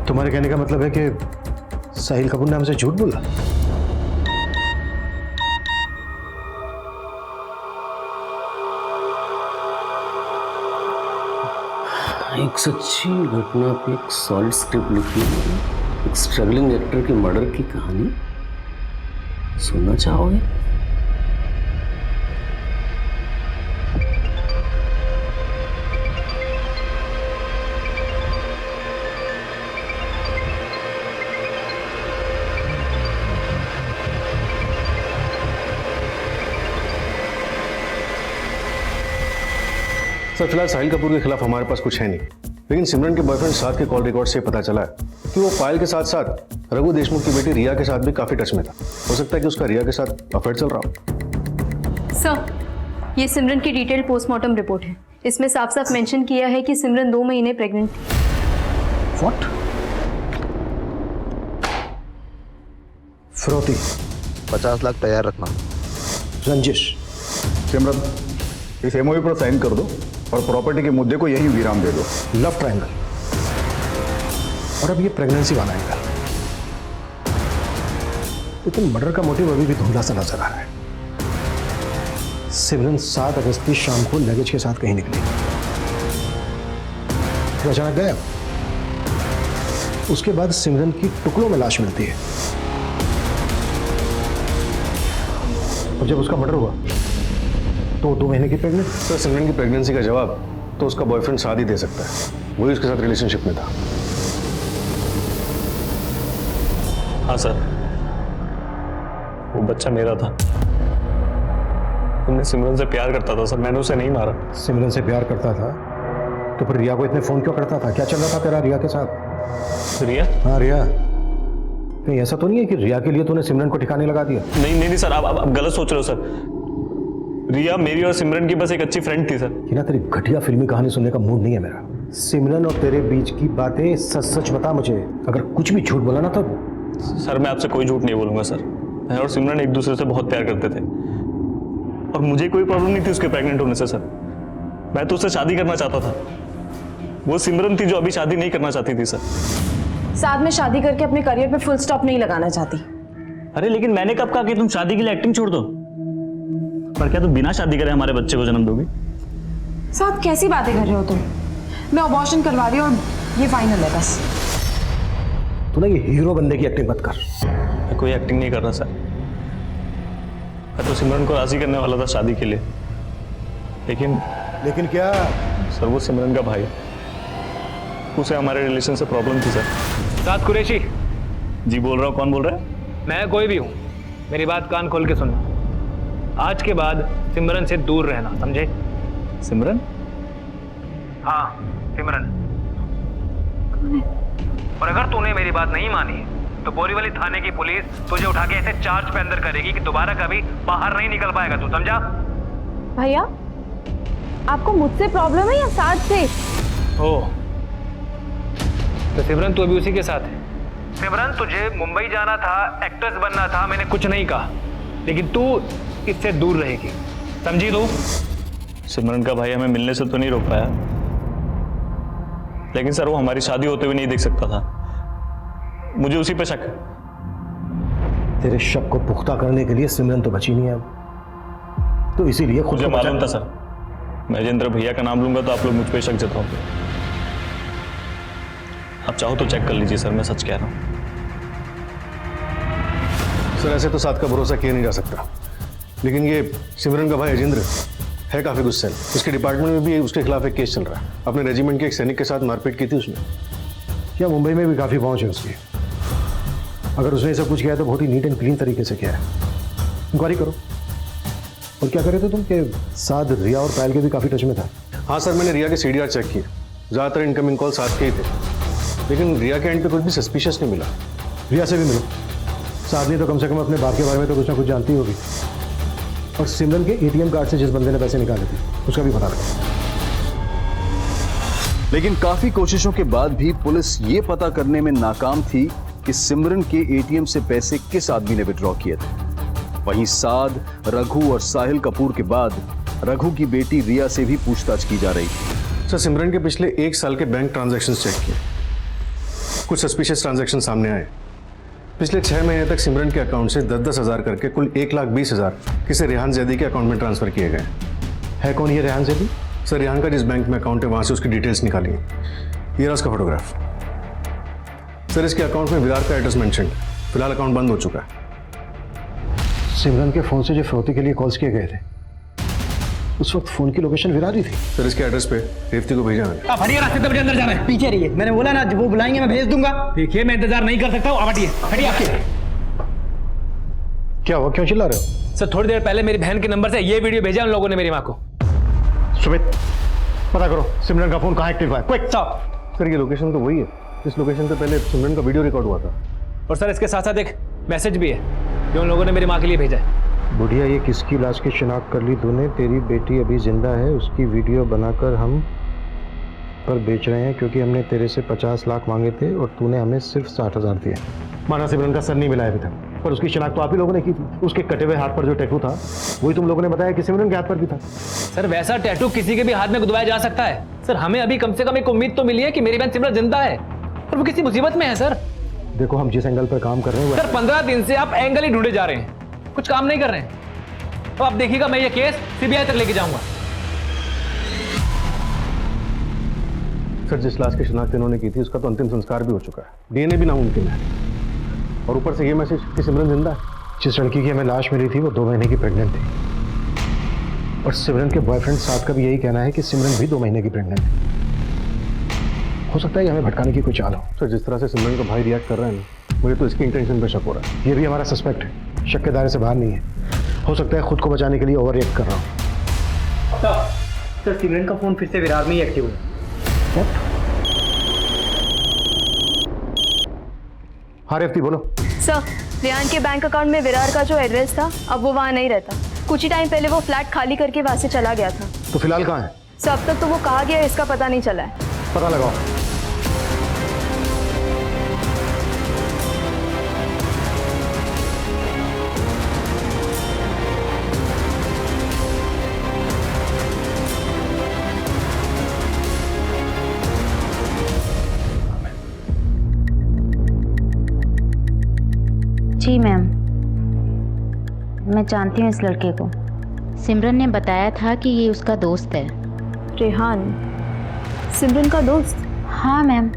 तुम्हारे कहने का मतलब है कि साहिल कपूर ने हमसे झूठ बोला? एक सच्ची घटना पे एक सॉलिड स्क्रिप्ट लिखी है, एक स्ट्रगलिंग एक्टर के मर्डर की कहानी। सुनना चाहोगे? सर, फिलहाल साहिल कपूर के खिलाफ हमारे पास कुछ है नहीं, लेकिन सिमरन के बॉयफ्रेंड साथ के कॉल रिकॉर्ड से पता चला है कि वो पायल के साथ साथ रघु देशमुख की बेटी रिया के साथ भी काफी टच में था। हो सकता है कि उसका रिया के साथ अफेयर चल रहा हो। सर, ये सिमरन की डिटेल्ड पोस्टमार्टम रिपोर्ट है। इसमें साफ साफ मेंशन किया है कि सिमरन 2 महीने प्रेग्नेंट थी। व्हाट? फिरौती 50 लाख तैयार रखना। रंजिश, सिमरन, इस एमओयू पर साइन कर दो और प्रॉपर्टी के मुद्दे को यहीं विराम दे दो। लव ट्रायंगल, और अब ये प्रेगनेंसी वाला एंगल। लेकिन मर्डर का मोटिव अभी भी धुंधला सा नजर आ रहा है। सिमरन 7 अगस्त की शाम को लगेज के साथ कहीं निकली, फिर अचानक गायब। उसके बाद सिमरन की टुकड़ों में लाश मिलती है, और जब उसका मर्डर हुआ तो 2 महीने की प्रेग्नेंट। सर, सिमरन की प्रेगनेंसी का जवाब तो उसका बॉयफ्रेंड साथ ही दे सकता है, वही उसके साथ रिलेशनशिप में था। हाँ सर, वो बच्चा मेरा था। मैं सिमरन से प्यार करता था सर, मैंने उसे नहीं मारा। सिमरन से प्यार करता था तो फिर रिया को इतने फोन क्यों करता था? क्या चल रहा था तेरा रिया के साथ? रिया? हाँ, रिया। नहीं, ऐसा तो नहीं है कि रिया के लिए तूने सिमरन को ठिकाने लगा दिया? नहीं सर, आप गलत सोच रहे हो सर। रिया मेरी और सिमरन की बस एक अच्छी फ्रेंड थी सर। कि ना, तेरी घटिया फिल्मी कहानी सुनने का मूड नहीं है मेरा। सिमरन और तेरे बीच की बातें सच सच बता मुझे। अगर कुछ भी झूठ बोला ना तो... सर, मैं आपसे कोई झूठ नहीं बोलूंगा सर। मैं और सिमरन एक दूसरे से बहुत प्यार करते थे, और मुझे कोई प्रॉब्लम नहीं थी उसके प्रेग्नेंट होने से सर। मैं तो उससे शादी करना चाहता था। वो सिमरन थी जो अभी शादी नहीं करना चाहती थी सर। साथ में शादी करके अपने करियर पे फुल स्टॉप नहीं लगाना चाहती। अरे लेकिन मैंने कब कहा कि तुम शादी के लिए एक्टिंग छोड़ दो? पर क्या तुम बिना शादी करे हमारे बच्चे को जन्म दोगी? साथ कैसी बातें कर रहे हो तुम? मैं अबॉर्शन करवा रही हूँ और ये फाइनल है बस। तू ना ये हीरो बंदे की एक्टिंग मत कर। मैं कोई एक्टिंग नहीं कर रहा सर। मैं तो सिमरन को राजी करने वाला था शादी के लिए, लेकिन क्या? सर वो सिमरन का भाई है। उसे हमारे रिलेशन से प्रॉब्लम थी सर। साद कुरैशी। जी बोल रहा हूँ। कौन बोल रहा है? मैं कोई भी हूँ, मेरी बात कान खोल के सुनना। आज के बाद सिमरन से दूर रहना, समझे? सिमरन? हाँ, सिमरन। और अगर तूने मेरी बात नहीं मानी तो बोरीवली थाने की पुलिस तुझे उठा के ऐसे चार्ज पे अंदर करेगी कि दोबारा कभी बाहर नहीं निकल पाएगा तू, समझा? भैया आपको मुझसे प्रॉब्लम है या साथ से? ओह, तो सिमरन तू अभी उसी के साथ है। सिमरन तुझे मुंबई जाना था, एक्ट्रेस बनना था, मैंने कुछ नहीं कहा, लेकिन तू इससे दूर रहेगी, समझी तू? सिमरन का भाई हमें मिलने से तो नहीं रोक पाया, लेकिन सर वो हमारी शादी होते हुए नहीं देख सकता था। मुझे उसी पे शक है। तेरे शक को पुख्ता करने के लिए सिमरन तो बची नहीं है अब, तो इसीलिए खुद मुझे को मालूम था सर, मैं जिंद्र भैया का नाम लूंगा तो आप लोग मुझ पे शक जताओगे। आप चाहो तो चेक कर लीजिए सर, मैं सच कह रहा हूँ। सर ऐसे तो साथ का भरोसा किया नहीं जा सकता, लेकिन ये सिमरन का भाई अजिंद्र है काफी गुस्सैल। उसके डिपार्टमेंट में भी उसके खिलाफ एक केस चल रहा है। अपने रेजिमेंट के एक सैनिक के साथ मारपीट की थी उसने। क्या मुंबई में भी काफ़ी पहुंच है उसकी। अगर उसने सब कुछ किया है तो बहुत ही नीट एंड क्लीन तरीके से किया है। इंक्वायरी करो। और क्या कर रहे थे तुम कि साथ रिया और पायल के भी काफ़ी टच में था? हाँ सर, मैंने रिया के CDR चेक किए, ज़्यादातर इनकमिंग कॉल साथ के ही थे, लेकिन रिया के एंड पे कुछ भी सस्पिशियस नहीं मिला। रिया से भी मिलो। साधनी तो कम से कम अपने बाप के बारे में तो कुछ ना कुछ जानती होगी। और सिमरन के ATM कार्ड से जिस बंदे ने पैसे निकाले थे उसका भी पता लगा। लेकिन काफी कोशिशों के बाद भी पुलिस ये पता करने में नाकाम थी कि सिमरन के ATM से पैसे किस आदमी ने विड्रॉ किए थे। वहीं साद, रघु और साहिल कपूर के बाद रघु की बेटी रिया से भी पूछताछ की जा रही थी। सर सिमरन के पिछले 1 साल के बैंक ट्रांजैक्शंस चेक किए, कुछ सस्पिशियस ट्रांजैक्शन सामने आए। पिछले 6 महीने तक सिमरन के अकाउंट से 10-10 हज़ार करके कुल 1,20,000 किसी रेहान जैदी के अकाउंट में ट्रांसफर किए गए। है कौन ये रेहान जैदी? सर रेहान का जिस बैंक में अकाउंट है वहां से उसकी डिटेल्स निकाली है। ये रहा उसका फोटोग्राफ। सर इसके अकाउंट में विरार का एड्रेस मेंशन, फिलहाल अकाउंट बंद हो चुका है। सिमरन के फोन से जो फिरौती के लिए कॉल्स किए गए थे उस वक्त फोन की लोकेशन विरार ही थी। सर इसके एड्रेस पे रेवती को भेजा मैंने। आप हटिए, रास्ते पे मुझे अंदर जाना है। पीछे रहिए, मैंने बोला ना वो बुलाएंगे मैं भेज दूंगा। देखिए मैं इंतजार नहीं कर सकता हूँ, आप हटिए। हटिए आपके। क्या हुआ, क्यों चिल्ला रहे हो? सर थोड़ी देर पहले मेरी बहन के नंबर से ये वीडियो भेजा उन लोगों ने मेरी माँ को। सुमित पता करो सिमरन का फोन कहाँ एक्टिव हुआ है, क्विक। सर ये लोकेशन तो वही है, इस लोकेशन पे पहले सिमरन का वीडियो रिकॉर्ड हुआ था। और सर इसके साथ साथ एक मैसेज भी है जो उन लोगों ने मेरी माँ के लिए भेजा है। बुढ़िया ये किसकी लाश की शिनाख्त कर ली तूने? तेरी बेटी अभी जिंदा है, उसकी वीडियो बनाकर हम पर बेच रहे हैं क्योंकि हमने तेरे से 50 लाख मांगे थे और तूने हमें सिर्फ 60,000 दिए। माना सिमरन का सर नहीं मिला है अभी तक, पर उसकी शिनाख्त तो आप ही लोगों ने की थी। उसके कटे हुए हाथ पर जो टैटू था वही तुम लोगों ने बताया कि सिमरन के हाथ पर भी था। सर वैसा टैटू किसी के भी हाथ में गुदवाया जा सकता है। सर हमें अभी कम से कम एक उम्मीद तो मिली है कि मेरी बहन सिमरन जिंदा है और वो किसी मुसीबत में है। सर देखो हम जिस एंगल पर काम कर रहे हैं सर 15 दिन से आप एंगल ही ढूंढे जा रहे हैं, कुछ काम नहीं कर रहे हैं। तो आप देखिएगा मैं ये केस CBI तक लेके जाऊंगा। सर जिस लाश की शिनाख्त इन्होंने की थी उसका तो अंतिम संस्कार भी हो चुका है, DNA भी नामुमकिन है, और ऊपर से ये मैसेज कि सिमरन जिंदा है। जिस लड़की की हमें लाश मिली थी वो 2 महीने की प्रेग्नेंट थी और सिमरन के बॉयफ्रेंड साथ का भी यही कहना है कि सिमरन भी 2 महीने की प्रेग्नेंट है। हो सकता है कि हमें भटकाने की कोई चाल हो। सर जिस तरह से सिमरन का भाई रिएक्ट कर रहा है ना, मुझे तो इसकी इंटेंशन पे शक हो रहा है। ये भी हमारा सस्पेक्ट है, शक के दायरे से बाहर नहीं है। हो सकता है खुद को बचाने के लिए ओवर रिएक्ट कर रहा हूँ। सर सिमरन का फोन फिर से विरार में ही एक्टिव है। हाँ रेवती बोलो। सर रेहान के बैंक अकाउंट में विरार का जो एड्रेस था अब वो वहाँ नहीं रहता। कुछ ही टाइम पहले वो फ्लैट खाली करके वहाँ से चला गया था। तो फिलहाल कहाँ है? सर अब तक तो वो कहाँ गया इसका पता नहीं चला है। पता लगाओ। जी मैम, मैं जानती हूँ इस लड़के को। सिमरन ने बताया था कि ये उसका दोस्त है। रेहान सिमरन का दोस्त? हाँ मैम,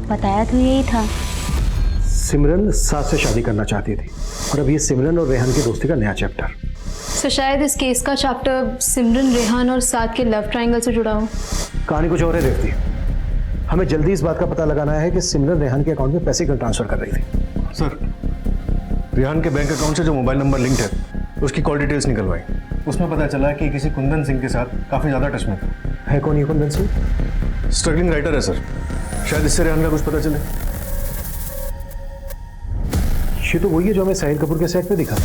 बताया तो यही था। सिमरन साथ से शादी करना चाहती थी और अब ये सिमरन और रेहान की दोस्ती का नया चैप्टर। तो शायद इस केस का चैप्टर सिमरन, रेहान और साद के लव ट्रायंगल से जुड़ा हो। कहानी कुछ और है देवती। हमें जल्दी इस बात का पता लगाना है कि सिमरन रेहान के अकाउंट में पैसे क्यों ट्रांसफर कर रही थी। सर, रेहान के बैंक अकाउंट से जो मोबाइल नंबर लिंक्ड है उसकी कॉल डिटेल्स निकलवाई। उसमें पता चला कि किसी कुंदन सिंह के साथ काफी ज्यादा टच में था। है कौन ये कुंदन सिंह? स्ट्रगलिंग राइटर है सर, शायद इससे रेहान का कुछ पता चले। ये तो वही है जो हमें साहिल कपूर के सेट पे दिखा।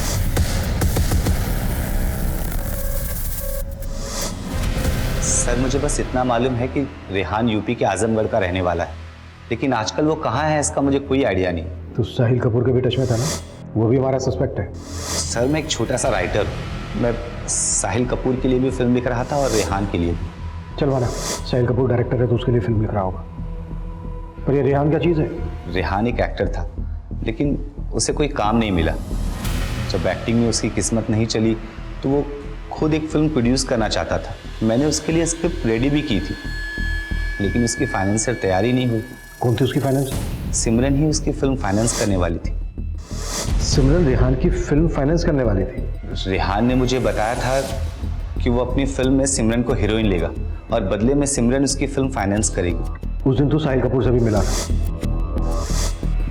सर मुझे बस इतना मालूम है कि रेहान यूपी के आजमगढ़ का रहने वाला है, लेकिन आजकल वो कहाँ है इसका मुझे कोई आइडिया नहीं। तो साहिल कपूर के भी टच में था ना, वो भी हमारा सस्पेक्ट है। सर मैं एक छोटा सा राइटर, मैं साहिल कपूर के लिए भी फिल्म लिख रहा था और रेहान के लिए भी। चल माना, साहिल कपूर डायरेक्टर है तो उसके लिए फिल्म लिख रहा होगा, पर ये रेहान क्या चीज़ है? रेहान एक एक्टर था, लेकिन उसे कोई काम नहीं मिला। जब एक्टिंग में उसकी किस्मत नहीं चली तो वो खुद एक फिल्म प्रोड्यूस करना चाहता था। मैंने उसके लिए स्क्रिप्ट रेडी भी की थी, लेकिन उसकी फाइनेंशियल तैयारी नहीं हुई। कौन थी उसकी फाइनेंस? सिमरन ही उसकी फिल्म फाइनेंस करने वाली थी। सिमरन रेहान की फिल्म फाइनेंस करने वाली थी? रेहान ने मुझे बताया था कि वो अपनी फिल्म में सिमरन को हीरोइन लेगा और बदले में सिमरन उसकी फिल्म फाइनेंस करेगी। उस दिन तू साहिल कपूर से भी मिला था?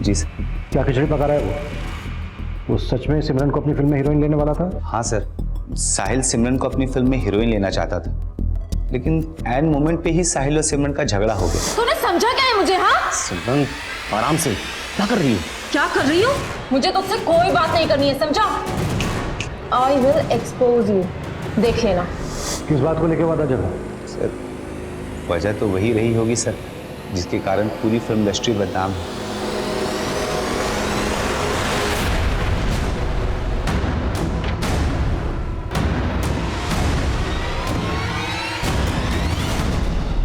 जी सर। क्या खिचड़ी पका रहा है वो सच में सिमरन को अपनी फिल्म में हीरोइन लेने वाला था? हाँ सर, साहिल सिमरन को अपनी फिल्म में हीरोइन लेना चाहता था, लेकिन एंड मोमेंट पे ही साहिल और सिमरन का झगड़ा हो गया। तूने समझा क्या है मुझे? हाँ सिमरन आराम से, क्या कर रही हो? क्या कर रही हूँ? मुझे तुझसे कोई बात नहीं करनी है, समझा? आई विल एक्सपोज यू, देख लेना। किस बात को लेके वादा झगड़ा? सर वजह तो वही रही होगी सर, जिसके कारण पूरी फिल्म इंडस्ट्री बदनाम है।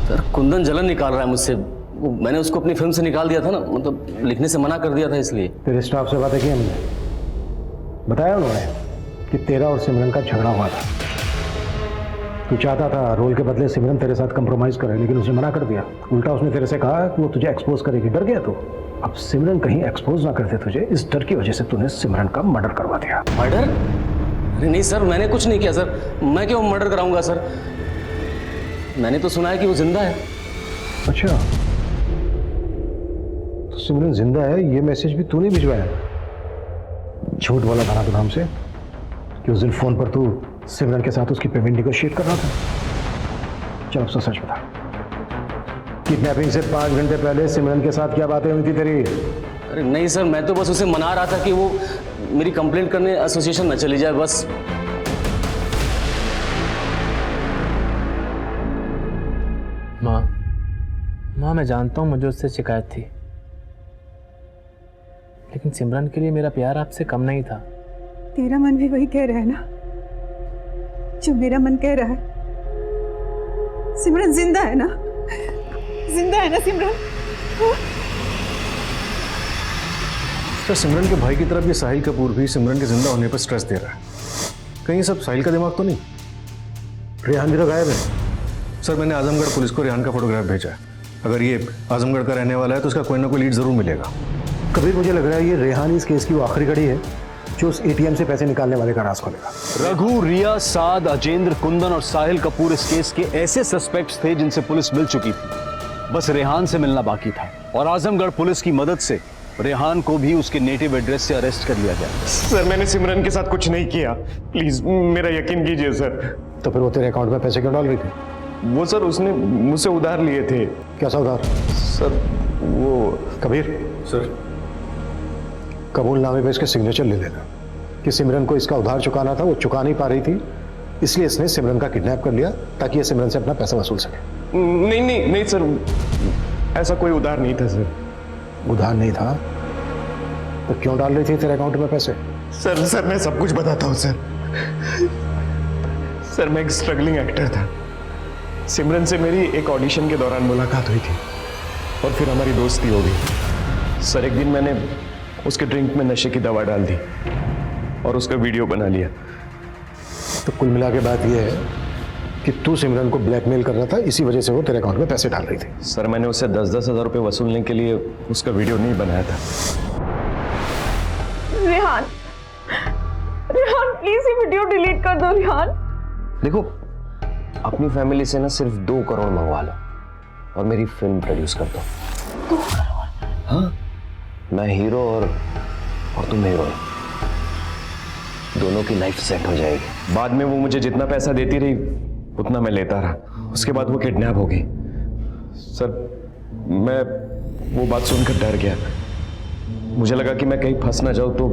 सर कुंदन जलन निकाल रहा है मुझसे। मैंने उसको अपनी फिल्म से निकाल दिया था ना, मतलब लिखने से मना कर दिया था इसलिए। तेरे स्टाफ से बातें की हमने, बताया उन्होंने कि तेरा और सिमरन का झगड़ा हुआ था। तू चाहता था रोल के बदले सिमरन तेरे साथ कंप्रोमाइज करे, लेकिन उसने मना कर दिया। उल्टा उसने तेरे से कहा कि वो तुझे एक्सपोज करेगी। डर गया तू। अब सिमरन कहीं एक्सपोज ना करते तुझे, इस डर की वजह से तूने सिमरन का मर्डर करवा दिया। मर्डर? अरे नहीं सर, मैंने कुछ नहीं किया सर। मैं क्यों मर्डर कराऊंगा सर? मैंने तो सुना है कि वो जिंदा है। अच्छा, तो सिमरन जिंदा है, ये मैसेज भी तूने भिजवाया? झूठ बोला था ना तू हमसे कि उस दिन फोन पर तू सिमरन के साथ उसकी पेमेंट निगोशिएट कर रहा था। चल अब सच बता, किडनैपिंग से 5 घंटे पहले सिमरन के साथ क्या बातें हुई थी तेरी? अरे नहीं सर, मैं तो बस उसे मना रहा था कि वो मेरी कंप्लेंट करने एसोसिएशन में चली जाए, बस। माँ मैं जानता हूँ मुझे उससे शिकायत थी, लेकिन सिमरन के लिए मेरा प्यार आपसे कम नहीं था। तेरा मन भी वही कह रहा है ना जो मेरा मन कह रहा है। सिमरन जिंदा है ना? जिंदा है ना सिमरन? तो सिमरन के भाई की तरफ ये साहिल कपूर भी सिमरन के जिंदा होने पर स्ट्रेस दे रहा है। कहीं सब साहिल का दिमाग तो नहीं? रेहान भी तो गायब है। सर मैंने आजमगढ़ पुलिस को रेहान का फोटोग्राफ भेजा है। अगर ये आजमगढ़ का रहने वाला है तो उसका कोई ना कोई लीड जरूर मिलेगा। कबीर, मुझे लग रहा है ये रेहान इस केस की वो आखिरी कड़ी है जो उस एटीएम से पैसे निकालने वाले का राज खोलेगा। रघु, रिया, साद, अजेंद्र, कुंदन और साहिल कपूर इस केस के ऐसे सस्पेक्ट्स थे जिनसे पुलिस मिल चुकी थी। बस रेहान से मिलना बाकी था और आजमगढ़ पुलिस की मदद से रेहान को भी उसके नेटिव एड्रेस से अरेस्ट कर लिया गया। सर मैंने सिमरन के साथ कुछ नहीं किया, प्लीज मेरा यकीन कीजिए सर। तो फिर वो तेरे अकाउंट में पैसे क्यों डाल रही थी? वो सर उसने मुझसे उधार लिए थे। कैसा उधार? सर वो कबीर सर, कबूलनामे पे इसके सिग्नेचर ले लेना कि सिमरन को इसका उधार चुकाना था, वो चुका नहीं पा रही थी, इसलिए इसने सिमरन का किडनैप कर लिया ताकि ये सिमरन से अपना पैसा वसूल सके। नहीं नहीं नहीं सर, ऐसा कोई उधार नहीं था सर। उधार नहीं था तो क्यों डाल रही थी तेरे अकाउंट में पैसे? सर मैं सब कुछ बताता हूँ सर। सर मैं एक स्ट्रगलिंग एक्टर था। सिमरन से मेरी एक ऑडिशन के दौरान मुलाकात हुई थी और फिर हमारी दोस्ती हो गई। सर एक दिन मैंने उसके ड्रिंक में नशे की दवा डाल दी और उसका वीडियो बना लिया। तो कुल मिला के बात यह है कि तू सिमरन को ब्लैकमेल कर रहा था, इसी वजह से वो तेरे अकाउंट में पैसे डाल रही थी। सर मैंने उससे 10-10 हज़ार रुपये वसूलने के लिए उसका वीडियो नहीं बनाया था। रेहान, रेहान प्लीज ये वीडियो डिलीट कर दो रिहान। देखो, अपनी फैमिली से ना सिर्फ 2 करोड़ मंगवा लो और मेरी फिल्म प्रोड्यूस कर दो। 2 करोड़? हाँ, मैं हीरो और तुम हीरोइन, दोनों की लाइफ सेट हो जाएगी। बाद में वो मुझे जितना पैसा देती रही उतना मैं लेता रहा। उसके बाद वो किडनैप हो गई। सर, मैं वो बात सुनकर डर गया। मुझे लगा कि मैं कहीं फंस ना जाऊं, तो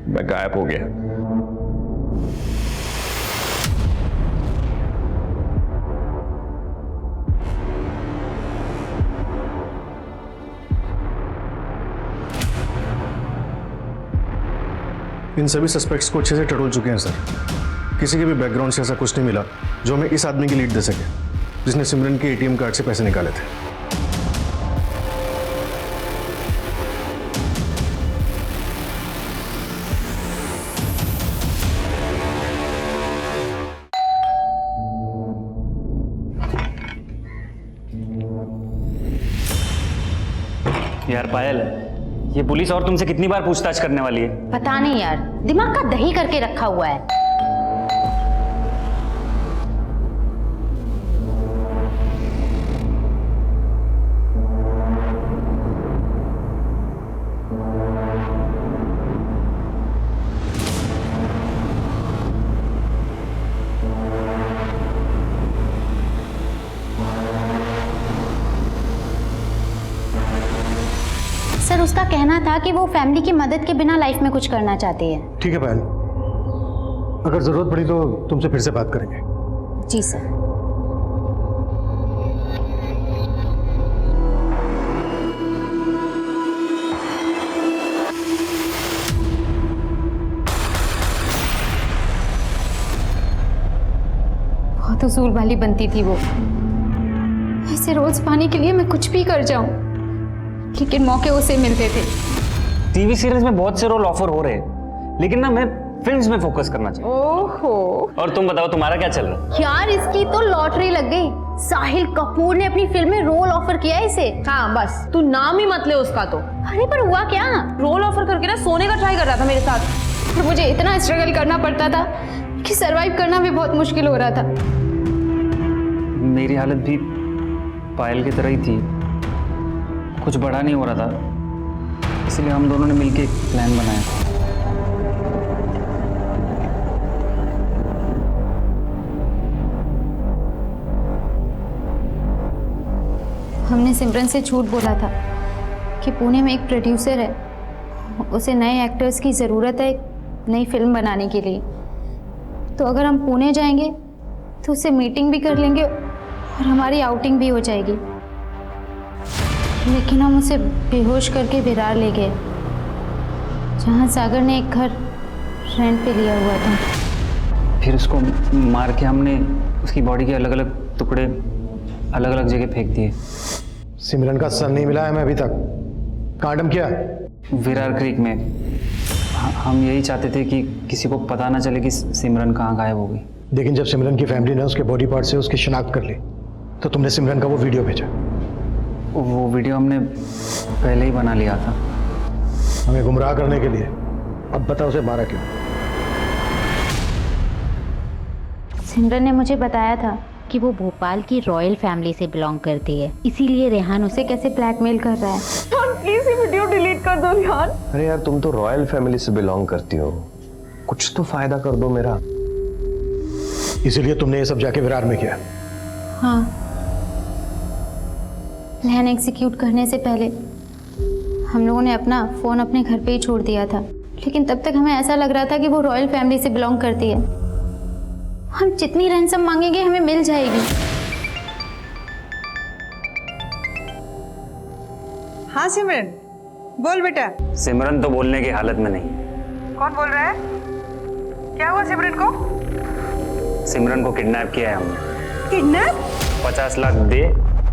मैं गायब हो गया। इन सभी सस्पेक्ट्स को अच्छे से टटोल चुके हैं सर। किसी के भी बैकग्राउंड से ऐसा कुछ नहीं मिला जो हमें इस आदमी की लीड दे सके, जिसने सिमरन के एटीएम कार्ड से पैसे निकाले थे। यार पायल, ये पुलिस और तुमसे कितनी बार पूछताछ करने वाली है? पता नहीं यार, दिमाग का दही करके रखा हुआ है। सर, उसका कहना था कि वो फैमिली की मदद के बिना लाइफ में कुछ करना चाहती है। ठीक है पायल, अगर जरूरत पड़ी तो तुमसे फिर से बात करेंगे। जी सर। बहुत उसूल वाली बनती थी वो। ऐसे रोज पाने के लिए मैं कुछ भी कर जाऊं, लेकिन मौके उसे मिलते थे। टीवी सीरीज में बहुत से रोल ऑफर हो रहे हैं, लेकिन ना मैं फिल्म्स में फोकस करना चाहता हूँ। ओहो। और तुम बताओ, तुम्हारा क्या चल रहा है? यार, इसकी तो लॉटरी लग गई। साहिल कपूर ने अपनी फिल्म में रोल ऑफर किया है इसे। हाँ बस, तू नाम ही मत ले उसका। तो अरे पर हुआ क्या? रोल ऑफर करके ना सोने का ट्राई कर रहा था मेरे साथ। और मुझे इतना स्ट्रगल करना पड़ता था कि सरवाइव करना भी बहुत मुश्किल हो रहा था। मेरी हालत भी पायल की तरह ही थी, कुछ बड़ा नहीं हो रहा था, इसलिए हम दोनों ने मिलकर एक प्लान बनाया था। हमने सिमरन से झूठ बोला था कि पुणे में एक प्रोड्यूसर है, उसे नए एक्टर्स की ज़रूरत है एक नई फिल्म बनाने के लिए। तो अगर हम पुणे जाएंगे तो उससे मीटिंग भी कर लेंगे और हमारी आउटिंग भी हो जाएगी। लेकिन हम उसे बेहोश करके विरार ले गए, जहाँ सागर ने एक घर रेंट पे लिया हुआ था। फिर उसको मार के हमने उसकी बॉडी के अलग अलग टुकड़े अलग अलग जगह फेंक दिए। सिमरन का सर नहीं मिला है हमें अभी तक। कांडम क्या? विरार क्रीक में। हम यही चाहते थे कि किसी को पता ना चले कि सिमरन कहाँ गायब हो गई। लेकिन जब सिमरन की फैमिली ने उसके बॉडी पार्ट से उसकी शिनाख्त कर ली, तो तुमने सिमरन का वो वीडियो भेजा। वो वीडियो हमने पहले ही बना लिया था, हमें गुमराह करने के लिए। अब बता, उसे मारा क्यों? सिमरन ने मुझे बताया था कि वो भोपाल की रॉयल फैमिली से बिलोंग करती है, इसीलिए रेहान उसे कैसे ब्लैकमेल कर रहा है। प्लीज ये वीडियो डिलीट कर दो रेहान। अरे यार, तुम तो रॉयल फैमिली से बिलोंग करती हो, कुछ तो फायदा कर दो मेरा। इसीलिए तुमने ये सब जाके विरार में किया? हाँ, प्लान एग्जीक्यूट करने से पहले हम लोगों ने अपना फ़ोन अपने घर पे ही छोड़ दिया था, लेकिन तब तक हमें ऐसा लग रहा था कि वो रॉयल फैमिली से बिलोंग करती है। हम जितनी रैंसम मांगेंगे हमें मिल जाएगी। हाँ सिमरन, बोल बेटा। सिमरन तो बोलने की हालत में नहीं। कौन बोल रहा है? क्या हुआ सिमरन को? सिमरन को किडनैप किया है हमने। किडनैप? 50 लाख दे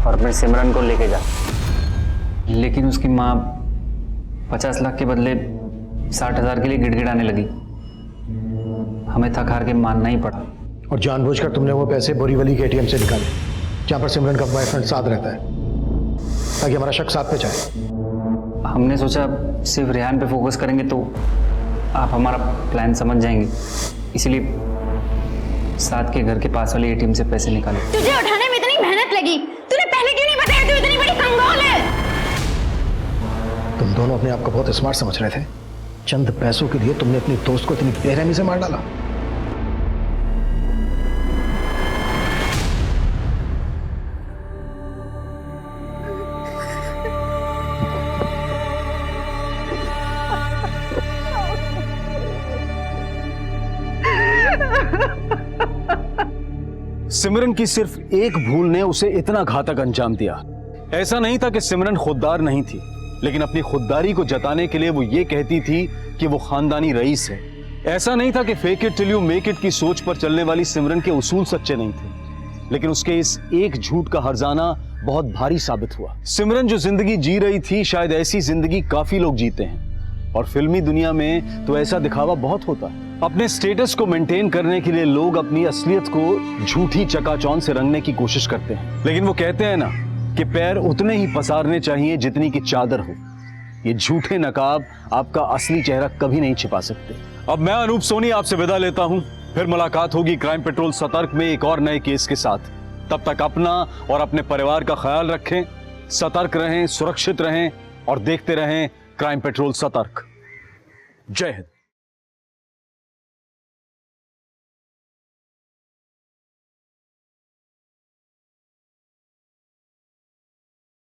और अपने सिमरन को लेके जा। लेकिन उसकी माँ 50 लाख के बदले 60,000 के लिए गिड़गिड़ाने लगी। हमें थक हार के मानना ही पड़ा। और जानबूझकर तुमने वो पैसे बोरीवली के एटीएम से निकाले, जहाँ पर सिमरन का बॉयफ्रेंड साथ रहता है, ताकि हमारा शक साथ पे जाए। हमने सोचा सिर्फ रेहान पे फोकस करेंगे तो आप हमारा प्लान समझ जाएंगे। इसीलिए साथ के घर के पास वाले एटीएम से पैसे निकाले। तुझे उठाने में इतनी मेहनत लगी, तूने पहले क्यों नहीं बताया तू इतनी बड़ी कंगाल है? तुम दोनों अपने आप को बहुत स्मार्ट समझ रहे थे। चंद पैसों के लिए तुमने अपनी दोस्त को इतनी बेरहमी से मार डाला। सिमरन की सिर्फ एक भूल ने उसे इतना घातक अंजाम दिया। ऐसा नहीं था कि सिमरन खुददार नहीं थी, लेकिन अपनी खुददारी को जताने के लिए वो ये कहती थी कि वो खानदानी रईस है। ऐसा नहीं था कि fake it till you make it की सोच पर चलने वाली सिमरन के उसूल सच्चे नहीं थे, लेकिन उसके इस एक झूठ का हर्जाना बहुत भारी साबित हुआ। सिमरन जो जिंदगी जी रही थी, शायद ऐसी जिंदगी काफी लोग जीते हैं, और फिल्मी दुनिया में तो ऐसा दिखावा बहुत होता है। अपने स्टेटस को मेंटेन करने के लिए लोग अपनी असलियत को झूठी चकाचौंध से रंगने की कोशिश करते हैं, लेकिन वो कहते हैं ना कि पैर उतने ही पसारने चाहिए जितनी की चादर हो। ये झूठे नकाब आपका असली चेहरा कभी नहीं छिपा सकते। अब मैं अनूप सोनी आपसे विदा लेता हूं, फिर मुलाकात होगी क्राइम पेट्रोल सतर्क में एक और नए केस के साथ। तब तक अपना और अपने परिवार का ख्याल रखें, सतर्क रहें, सुरक्षित रहें और देखते रहें क्राइम पेट्रोल सतर्क। जय हिंद।